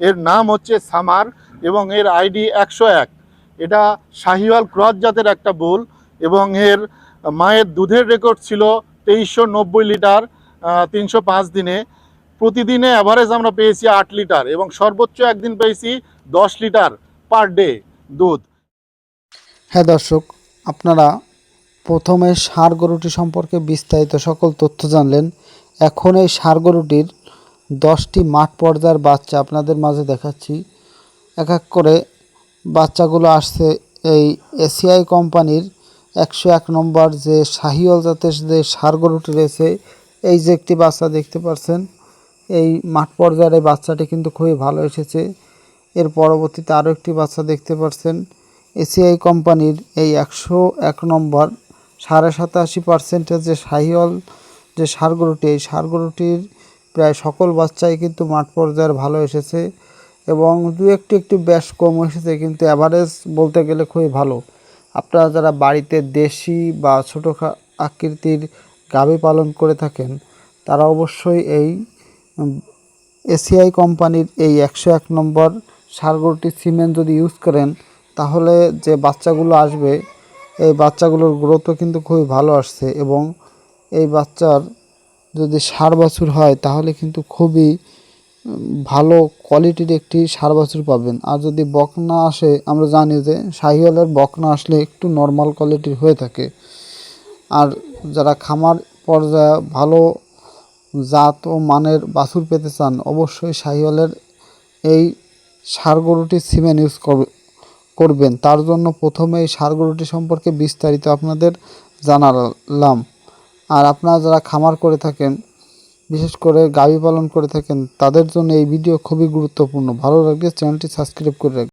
এর নাম হচ্ছে সামার এবং এর আইডি 101। এটা শাহিওয়াল ক্রস জাতের একটা বুল এবং এর মায়ের দুধের রেকর্ড ছিল 2390 লিটার 305 দিনে। প্রতিদিনে অ্যাভারেজ আমরা পেয়েছি 8 লিটার এবং সর্বোচ্চ একদিন পেয়েছি 10 লিটার পার ডে দুধ। হ্যাঁ দর্শক, আপনারা প্রথমে ষাঁড় গরুটি সম্পর্কে বিস্তারিত সকল তথ্য জানলেন। এখন এই ষাঁড় গরুটির 10টি মাঠ পর্যায়ের বাচ্চা আপনাদের মাঝে দেখাচ্ছি। এক এক করে বাচ্চাগুলো আসছে এই এসিআই কোম্পানির 101 নম্বর যে শাহিওয়াল জাতের যে ষাঁড় গরুটি রয়েছে, এই যে একটি বাচ্চা দেখতে পাচ্ছেন, এই মাঠ পর্যায়ের এই বাচ্চাটি কিন্তু খুবই ভালো এসেছে। এর পরবর্তীতে আরও একটি বাচ্চা দেখতে পাচ্ছেন এসিআই কোম্পানির এই 101 নম্বর 87.5% যে শাহিওয়াল যে ষাঁড় গরুটি, এই ষাঁড় গরুটির প্রায় সকল বাচ্চাই কিন্তু মাঠ পর্যায়ের ভালো এসেছে এবং দু একটু বেশ কম এসেছে, কিন্তু অ্যাভারেজ বলতে গেলে খুবই ভালো। আপনারা যারা বাড়িতে দেশি বা ছোটো আকৃতির গাভী পালন করে থাকেন, তারা অবশ্যই এই এসিআই কোম্পানির এই 101 নম্বর ষাঁড় গরুটির সিমেন্ট যদি ইউজ করেন, তাহলে যে বাচ্চাগুলো আসবে এই বাচ্চাগুলোর গ্রোথও কিন্তু খুবই ভালো আসছে এবং এই বাচ্চার যদি ষাঁড় বাছুর হয় তাহলে কিন্তু খুবই ভালো কোয়ালিটির একটি ষাঁড় বাছুর পাবেন। আর যদি বকনা আসে, আমরা জানি যে শাহিওয়ালের বকনা আসলে একটু নর্মাল কোয়ালিটির হয়ে থাকে। আর যারা খামার পর্যায়ে ভালো জাত ও মানের বাছুর পেতে চান, অবশ্যই শাহিওয়ালের এই ষাঁড় গরুটির সিমেন্ট ইউজ করবেন। তার জন্য প্রথমে এই ষাঁড় গরুটি সম্পর্কে বিস্তারিত আপনাদের জানালাম। আর আপনারা যারা খামার করে থাকেন, বিশেষ করে গাভী পালন করে থাকেন, তাদের জন্য এই ভিডিও খুবই গুরুত্বপূর্ণ। ভালো লাগলে চ্যানেলটি সাবস্ক্রাইব করে রাখবেন।